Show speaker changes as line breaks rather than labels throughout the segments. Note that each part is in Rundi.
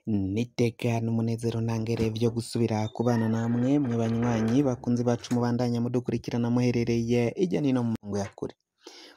Niteka n'umunezero ntangere vyo gusubira kubana namwe mwe banywanyi bakunzi bacu mubandanya mudukurikirana muherereye irya nino mu ngo ya kure.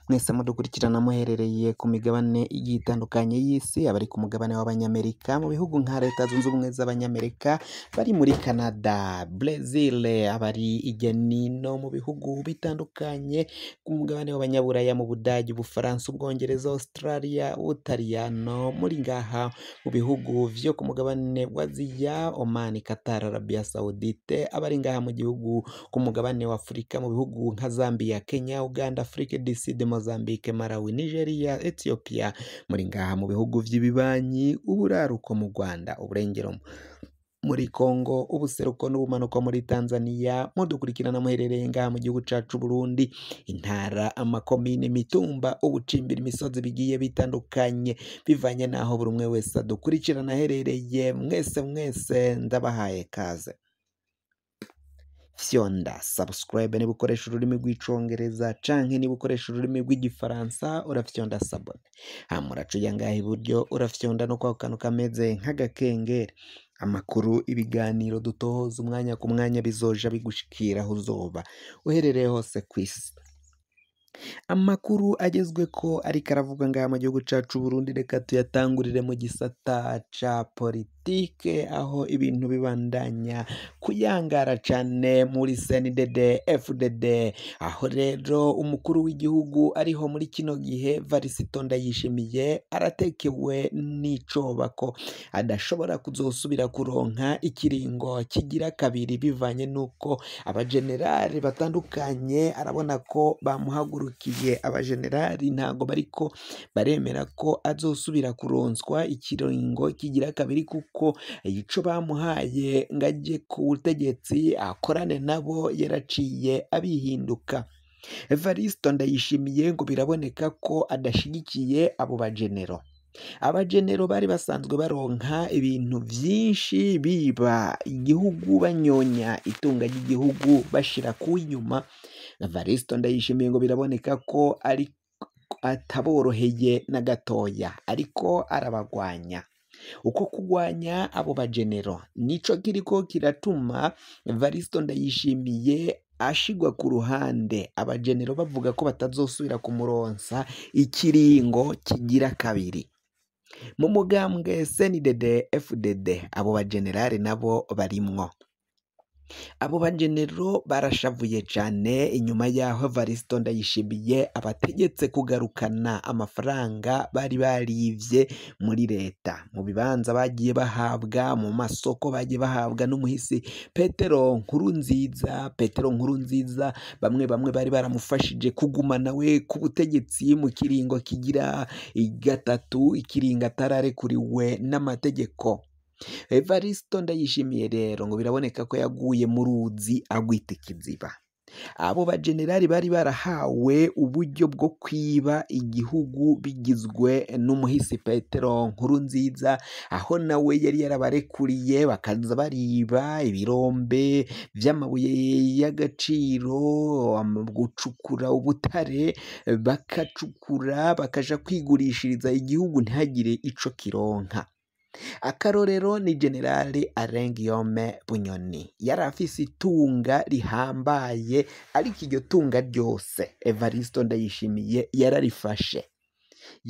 Mwese mudukurikirana muherereye ku migabane igiye itandukanye y'isi, abari ku mugabane w'abanyamerika mu bihugu nka Leta Zunze Ubumwe z'Abanyamerika, bari muri Canada, Brazil, abari irya nino mu bihugu bitandukanye ku mugabane w'abanyaburaya mu Budagi, Ubufaransa, Ubwongereza, Australia, Ubutaliyano, muri ngaha mu bihugu vyo ku mugabane wa Aziya, Oman, Qatar, Arabia Saudite, abari ngaha mu gihugu ku mugabane wa Afurika mu bihugu nka Zambia, Kenya, Uganda, Afrique du Sud, Mozambique, Malawi, Nigeria, Ethiopia, muri ngaha mu bihugu vy'ibibanyi, uburaruko mu Rwanda, uburengero muri Congo, ubuseruko n'ubumanuko muri Tanzania, mudukurikirana muherereye ngaha mu gihugu cacu Burundi, intara, amakomine, imitumba, ubucimbira, imisozi bigiye bitandukanye, bivanye naho buri umwe wese adukurikirana aherereye. Mwese ndabahaye kaze. Fyonda subscribe niba ukoresha ururimi rw'icongereza canke niba ukoresha ururimi rw'igifaransa urafyonda sabone, hama uraca ngaha iburyo urafyonda no kwa kantu kameze nk'agakengeri. Amakuru, ibiganiro dutohoza umwanya ku mwanya bizoja bigushikira aho uzoba uherereye hose kw'isi. Amakuru agezweko ariko aravuga ngaha mu gihugu cacu Burundi, reka tuyatangurire mu gisata ca politike, aho ibintu bibandanya kuyangara cane muri CNDD FDD, aho rero umukuru w'igihugu ariho muri kino gihe Varisito Ndayishimiye aratekewe n'icoba ko adashobora kuzosubira kuronka ikiringo kigira kabiri, bivanye nuko abajenerali batandukanye arabona ko bamuhagurukiye. Abajenerali ntago bariko baremera ko azosubira kuronswa ikiringo kigira kabiri, kuko ico bamuhaye ngo aje ku butegetsi akorane nabo yaraciye abihinduka. Evaristo Ndayishimiye ngo biraboneka ko adashigikiye abo bajenero. Abajenero bari basanzwe baronka ibintu vyinshi, biba igihugu, banyonya itunga ry'igihugu bashira ku inyuma. Evaristo Ndayishimiye ngo biraboneka ko ari ataboroheye na gatoya, ariko arabagwanya. Uko kugwanya abo bajenero nico kiriko kiratuma Evaristo Ndayishimiye ashigwa ku ruhande, abajenero bavuga ko batazosubira kumuronsa ikiringo kigira kabiri. Mu mugambwe CNDD FDD abo bajenerali nabo barimwo. Abo bajenero barashavuye cane inyuma yaho Evaristo Ndayishimiye abategetse kugarukana amafaranga bari barivye muri leta, mu bibanza bagiye bahabwa, mu masoko bagiye bahabwa n'umuhisi Petero Nkurunziza. Bamwe bari baramufashije kugumana we ku butegetsi mu kiringo kigira gatatu, ikiringo atararekuriwe n'amategeko. Evaristo Ndayishimiye rero ngo biraboneka ko yaguye mu ruzi agwita ikiziba. Abo bajenerali bari barahawe uburyo bwo kwiba igihugu bigizwe n'umuhisi Petero Nkurunziza, aho nawe yari yarabarekuriye bakaza bariba ibirombe vy'amabuye y'agaciro, gucukura ubutare, bakacukura bakaja kwigurishiriza igihugu ntihagire ico kironka. Akarorero ni Generali Arengiyome Bunyoni, yari afise itunga rihambaye, ariko iryo tunga ryose Evaristo Ndayishimiye yararifashe,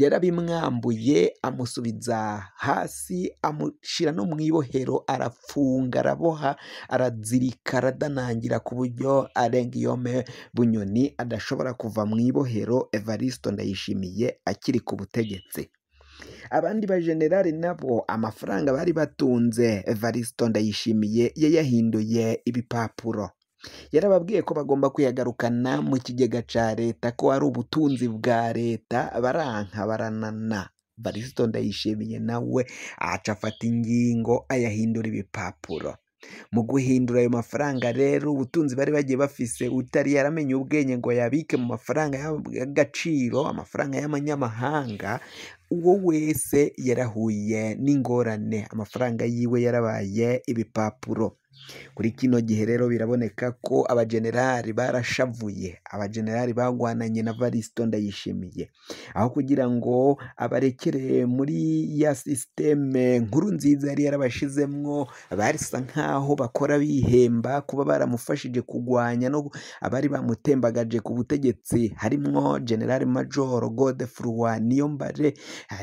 yarabimwambuye, amusubiza hasi, amushira no mw'ibohero, arapfunga, araboha, arazirika, aradanangira, ku buryo Arengiyome Bunyoni adashobora kuva mw'ibohero Evaristo Ndayishimiye akiri ku butegetsi. Abandi bajenerali nabo amafaranga bari batunze Evaristo Ndayishimiye yayahinduye ibipapuro. Yarababwiye ko bagomba kuyagarukana mu kigega ca leta, ko ari ubutunzi bwa leta, baranka baranana. Evaristo Ndayishimiye nawe aca afata ingingo ayahindura ibipapuro. Mu guhindura ayo mafaranga rero, ubutunzi bari bagiye bafise utari yaramenye ubwenge ngo yabike mu mafaranga y'agaciro, amafaranga y'amanyamahanga, uwo wese yarahuye n'ingorane, amafaranga yiwe yarabaye ibipapuro. Kuri kino gihe rero biraboneka ko abajenerali barashavuye, abajenerali bagwananye na Varisito Ndayishimiye, aho kugira ngo abarekere muri ya sisiteme Nkurunziza yari yarabashizemwo, barisa nkaho bakora bihemba kuba baramufashije kugwanya no abari bamutembagaje ku butegetsi, harimwo General Major Godefroid Niyombare,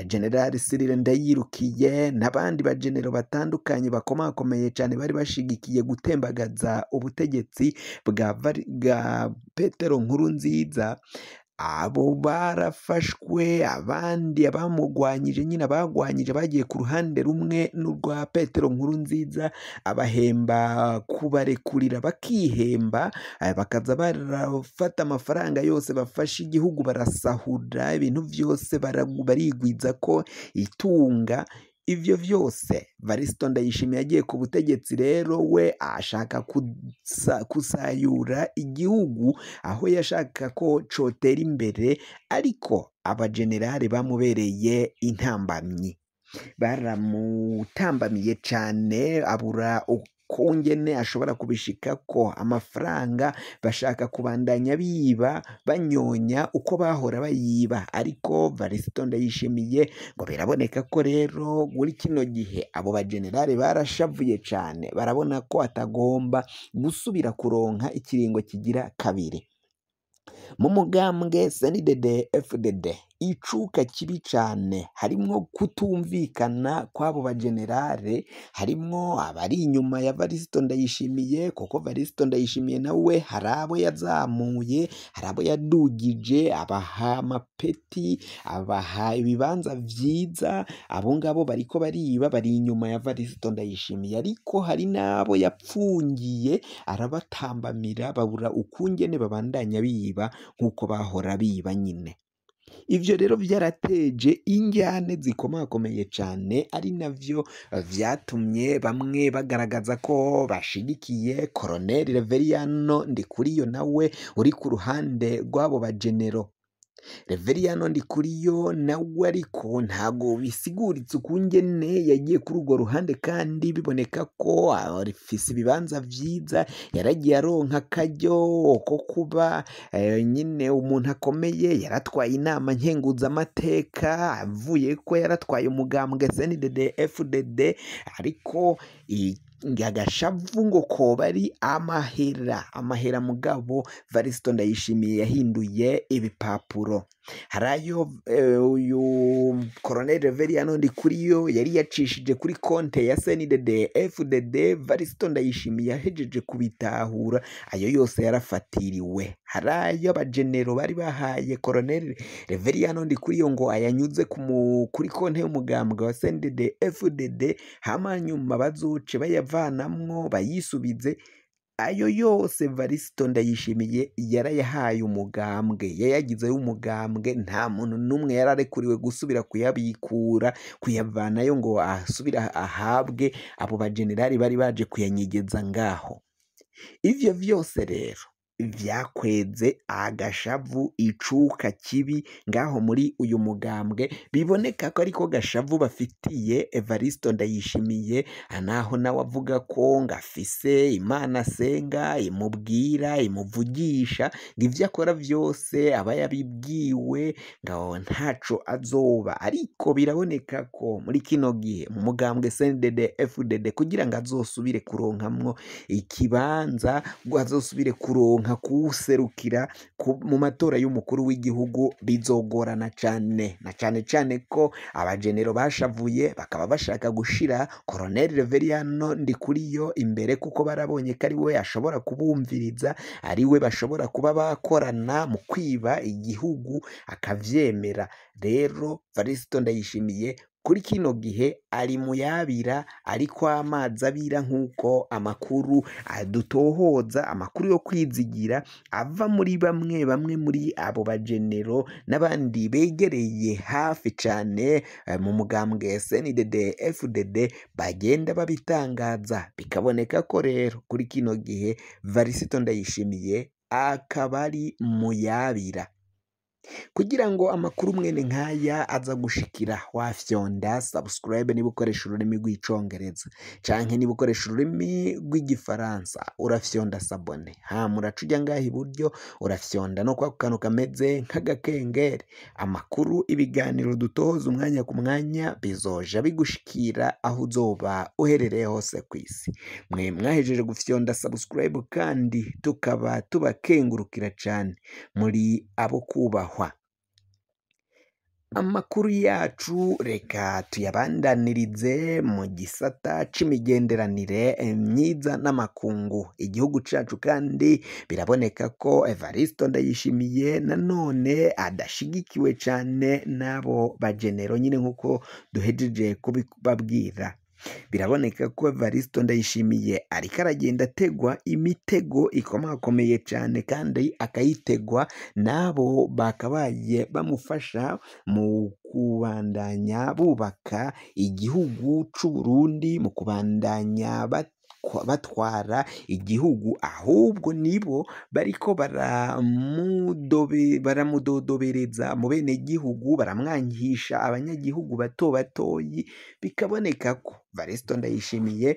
General Cyril Ndayirukiye n'abandi bajenero batandukanye bakomakomeye cyane bari bashigikiye gutembagaza ubutegetsi bwa Petero Nkurunziza. Abo barafashwe, abandi abamugwanyije nyine abagwanyije bagiye ku ruhande rumwe n'urwa Petero Nkurunziza, abahemba kubarekurira bakihemba, bakaza barafata amafaranga yose bafashe igihugu barasahura ibintu byose barigwiza ko itunga. Ivyo vyose Varisito Ndayishimiye yagiye ku butegetsi rero we ashaka kusayura igihugu, aho yashaka ko cotera imbere, ariko abajenerali bamubereye intambamyi, baramutambamiye cane, abura kungene ashobora kubishika ko amafaranga bashaka kubandanya biba banyonya uko bahora bayiba, ariko Varisito Ndayishimiye ngo biraboneka ko rero muri kino gihe abo bajenerali barashavuye cane, barabona ko atagomba gusubira kuronka ikiringo kigira kabiri. Mu mugambwe CNDD FDD icuka kibi cane, harimwo kutumvikana kw'abo bajenerale, harimwo abari inyuma ya Varisito Ndayishimiye, kuko Varisito Ndayishimiye nawe hari abo yazamuye, hari abo yadugije, abaha amapeti, abaha ibibanza vyiza, abo ngabo bariko bariba, bari inyuma ya Varisito Ndayishimiye, ariko hari n'abo yapfungiye arabatambamira, babura ukungene babandanya biba nk'uko bahora biba nyine. Ivyo rero vyarateje injyane zikomakomeye cane, ari navyo vyatumye bamwe bagaragaza ko bashigikiye Colonel Reveriyano Ndikuriyo nawe uri ku ruhande rw'abo bajenero. Reveriyano Ndikuriyo nawe ariko ntago bisiguritse ukungene yagiye kuri urwo ruhande, kandi biboneka ko arifise ibibanza vyiza, yaragiye aronka akaryo ko kuba nyine umuntu akomeye, yaratwaye inama nkenguzamateka, avuye ko yaratwaye umugambwe CNDD FDD, ariko agashavu ngo koba ari amahera mugabo Varisito Ndayishimiye yahinduye ibipapuro. Harayo uyu Colonel Reveriyano Ndikuriyo yari yacishije kuri konte ya CNDD FDD, Varisito Ndayishimiye yahejeje kubitahura, ayo yose yarafatiriwe. Harayo abajenero bari bahaye Colonel Reveriyano Ndikuriyo ngo ayanyuze kuri konte y'umugambwe wa CNDD FDD, hama nyuma bazoce bayavanamwo bayisubize. Ayo yose Varisito Ndayishimiye yarayahaye umugambwe, yayagizeyo umugambwe, nta muntu n'umwe yararekuriwe gusubira kuyabikura, kuyavanayo ngo asubira ahabwe abo bajenerali bari baje kuyanyegeza ngaho. Ivyo vyose rero vyakweze agashavu, icuka kibi ngaho muri uyu mugambwe, biboneka ko ariko gashavu bafitiye Varisito Ndayishimiye, naho nawe avuga ko ngafise Imana asenga imubwira imuvugisha, ng'ivyo akora vyose aba yabibwiwe, ngaho ntaco azoba. Ariko biraboneka ko muri kino gihe mu mugambwe CNDD FDD kugira ngo azosubire kuronkamwo ikibanza, ngo azosubire kuronka kuwuserukira mu matora y'umukuru w'igihugu, bizogorana cane, na cane ko abajenero bashavuye, bakaba bashaka gushira Colonel Reveriyano Ndikuriyo imbere, kuko barabonye ko ari we ashobora kubumviriza, ari we bashobora kuba bakorana mu kwiba igihugu akavyemera. Rero Varisito Ndayishimiye kuri kino gihe ari muyabira, ariko amazi abira, nk'uko amakuru adutohoza, amakuru yo kwizigira ava muri bamwe muri abo bajenero n'abandi begereye hafi cane mu mugambwe CNDD FDD, bagenda babitangaza, bikaboneka ko rero kuri kino gihe Varisito Ndayishimiye akaba ari muyabira. kugira ngo amakuru mwene nk'aya aza gushikira wafyonda subscribe niba ukoresha ururimi rw'icongereza canke niba ukoresha ururimi rw'igifaransa urafyonda sabone muraca uja ngaha iburyo urafyonda no kwa kantu kameze nk'agakengeri amakuru ibiganiro dutoza umwanya ku mwanya bizoja bigushikira aho uzoba uherereye hose kw'isi. Mwe mwahejeje gufyonda subscribe kandi tukaba tubakengurukira cane muri abo kubahwa. Amakuru yacu reka tuyabandanirize mu gisata c'imigenderanire myiza n'amakungu. Igihugu cacu kandi biraboneka ko Evaristo Ndayishimiye nanone adashigikiwe cane n'abo bajenero nyine nk'uko duhejeje kubibabwira. Biraboneka ko Evaristo Ndayishimiye ariko aragenda ategwa imitego ikomakomeye cyane kandi akayitegwa n'abo bakabaye bamufasha mu kubandanya bubaka igihugu c'u Burundi, mu kubandanya batwara igihugu, ahubwo nibo bariko baramudodobereza mu bene gihugu, baramwangisha abanyagihugu bato batoyi. Bikaboneka ko Evaristo Ndayishimiye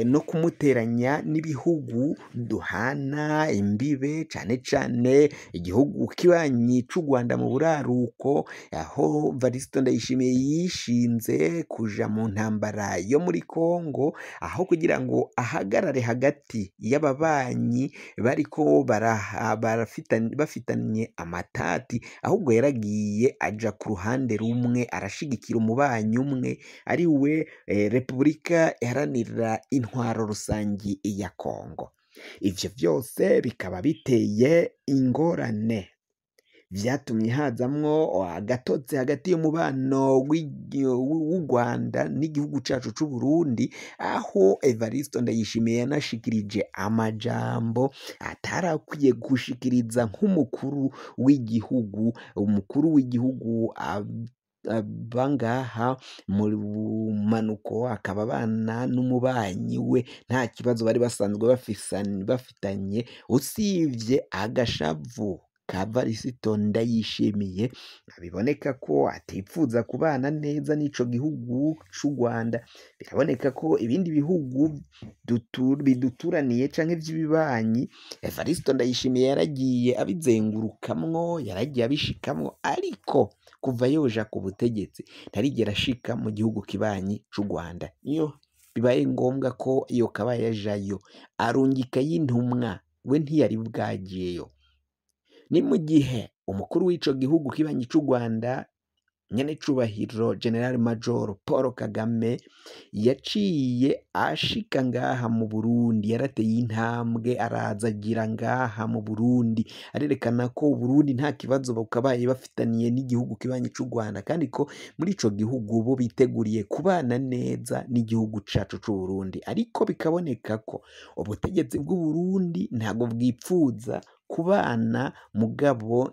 no kumuteranya n'ibihugu duhana imbibe cane cane igihugu kibanyi c'u Rwanda mu buraruko, aho Evaristo Ndayishimiye yishinze kuja mu ntambara yo muri Kongo, aho kugira ngo ahagarare hagati y'ababanyi bariko bafitanye amatati, ahubwo yaragiye aja ku ruhande rumwe arashigikira umubanyi umwe ari we Repubulika Iharanira Intwaro Rusangi ya Kongo. Ivyo vyose bikaba biteye ingorane, vyatumye hazamwo agatotsi hagati y'umubano w'u Rwanda n'igihugu cacu c'u Burundi, aho Evaristo Ndayishimiye yanashikirije amajambo atarakwiye gushikiriza nk'umukuru w'igihugu. Umukuru w'igihugu bangaha mu manuko akaba abana n'umubanyi we nta kibazo bari basanzwe bafitanye, usivye agashavu ka Evaristo Ndayishimiye. Biboneka ko atipfuza kubana neza n'ico gihugu c'u Rwanda. Biraboneka ko ibindi bihugu biduturaniye canke vy'ibibanyi Evaristo Ndayishimiye yaragiye abizengurukamwo, yaragiye abishikamwo, ariko kuva yoja ku butegetsi ntarigera ashika mu gihugu kibanyi c'u Rwanda. Iyo bibaye ngombwa ko iyo kaba yajayo arungika y'intumwa, we ntiyari bwagiyeyo. Ni mu gihe umukuru w'ico gihugu kibanyi c'u Rwanda nyene cubahiro General Major Paul Kagame yaciye ashika ngaha mu Burundi, yarateye intambwe araza agira ngaha mu Burundi, arerekana ko Burundi nta kibazo bakabaye bafitaniye n'igihugu kibanyi c'u Rwanda, kandi ko muri ico gihugu bo biteguriye kubana neza n'igihugu cacu c'u Burundi. Ariko bikaboneka ko ubutegetsi bw'u Burundi ntago bwipfuza kubana mugabo